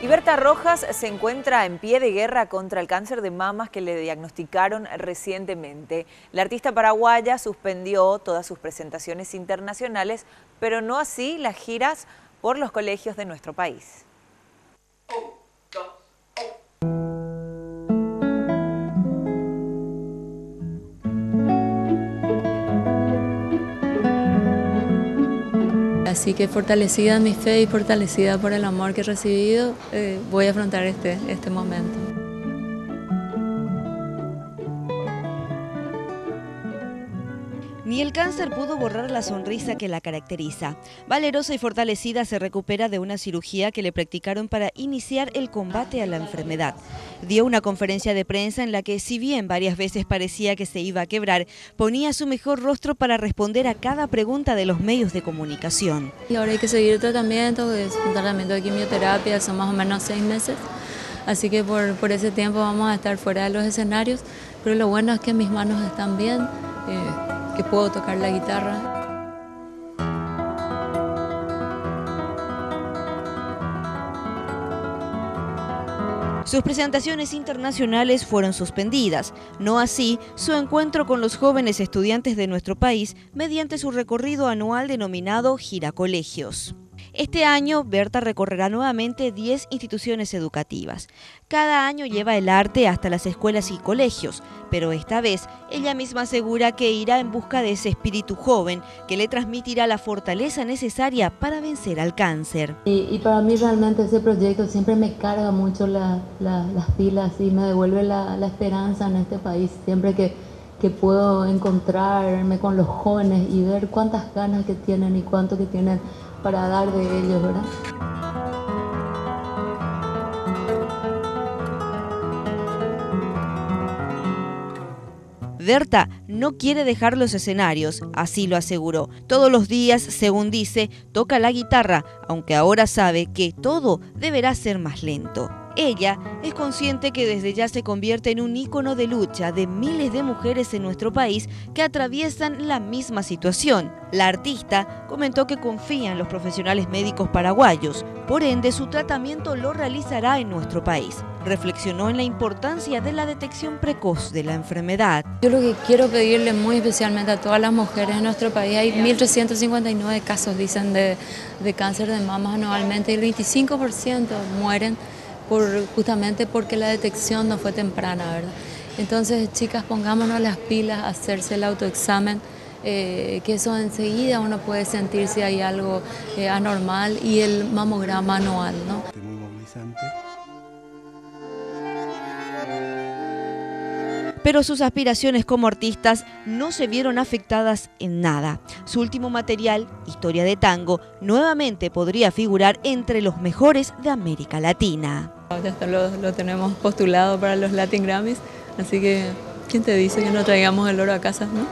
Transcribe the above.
Y Berta Rojas se encuentra en pie de guerra contra el cáncer de mamas que le diagnosticaron recientemente. La artista paraguaya suspendió todas sus presentaciones internacionales, pero no así las giras por los colegios de nuestro país. Así que fortalecida en mi fe y fortalecida por el amor que he recibido, voy a afrontar este momento. Ni el cáncer pudo borrar la sonrisa que la caracteriza. Valerosa y fortalecida se recupera de una cirugía que le practicaron para iniciar el combate a la enfermedad. Dio una conferencia de prensa en la que, si bien varias veces parecía que se iba a quebrar, ponía su mejor rostro para responder a cada pregunta de los medios de comunicación. Y ahora hay que seguir el tratamiento, es un tratamiento de quimioterapia, son más o menos 6 meses. Así que por ese tiempo vamos a estar fuera de los escenarios, pero lo bueno es que mis manos están bien, que puedo tocar la guitarra. Sus presentaciones internacionales fueron suspendidas, no así su encuentro con los jóvenes estudiantes de nuestro país mediante su recorrido anual denominado Gira Colegios. Este año, Berta recorrerá nuevamente 10 instituciones educativas. Cada año lleva el arte hasta las escuelas y colegios, pero esta vez ella misma asegura que irá en busca de ese espíritu joven que le transmitirá la fortaleza necesaria para vencer al cáncer. Y para mí realmente ese proyecto siempre me carga mucho las pilas y me devuelve la esperanza en este país. Siempre que puedo encontrarme con los jóvenes y ver cuántas ganas que tienen y cuánto que tienen para dar de ellos, ¿verdad? Berta no quiere dejar los escenarios, así lo aseguró. Todos los días, según dice, toca la guitarra, aunque ahora sabe que todo deberá ser más lento. Ella es consciente que desde ya se convierte en un ícono de lucha de miles de mujeres en nuestro país que atraviesan la misma situación. La artista comentó que confía en los profesionales médicos paraguayos, por ende su tratamiento lo realizará en nuestro país. Reflexionó en la importancia de la detección precoz de la enfermedad. Yo lo que quiero pedirle muy especialmente a todas las mujeres en nuestro país, hay 1.359 casos, dicen, de cáncer de mamas anualmente y el 25% mueren justamente porque la detección no fue temprana, ¿verdad? Entonces, chicas, pongámonos las pilas a hacerse el autoexamen, que eso enseguida uno puede sentir si hay algo anormal, y el mamograma anual, ¿no? Muy movilizante. Pero sus aspiraciones como artistas no se vieron afectadas en nada. Su último material, Historia de Tango, nuevamente podría figurar entre los mejores de América Latina. Ya está, lo tenemos postulado para los Latin Grammys, así que ¿quién te dice que no traigamos el oro a casa, no?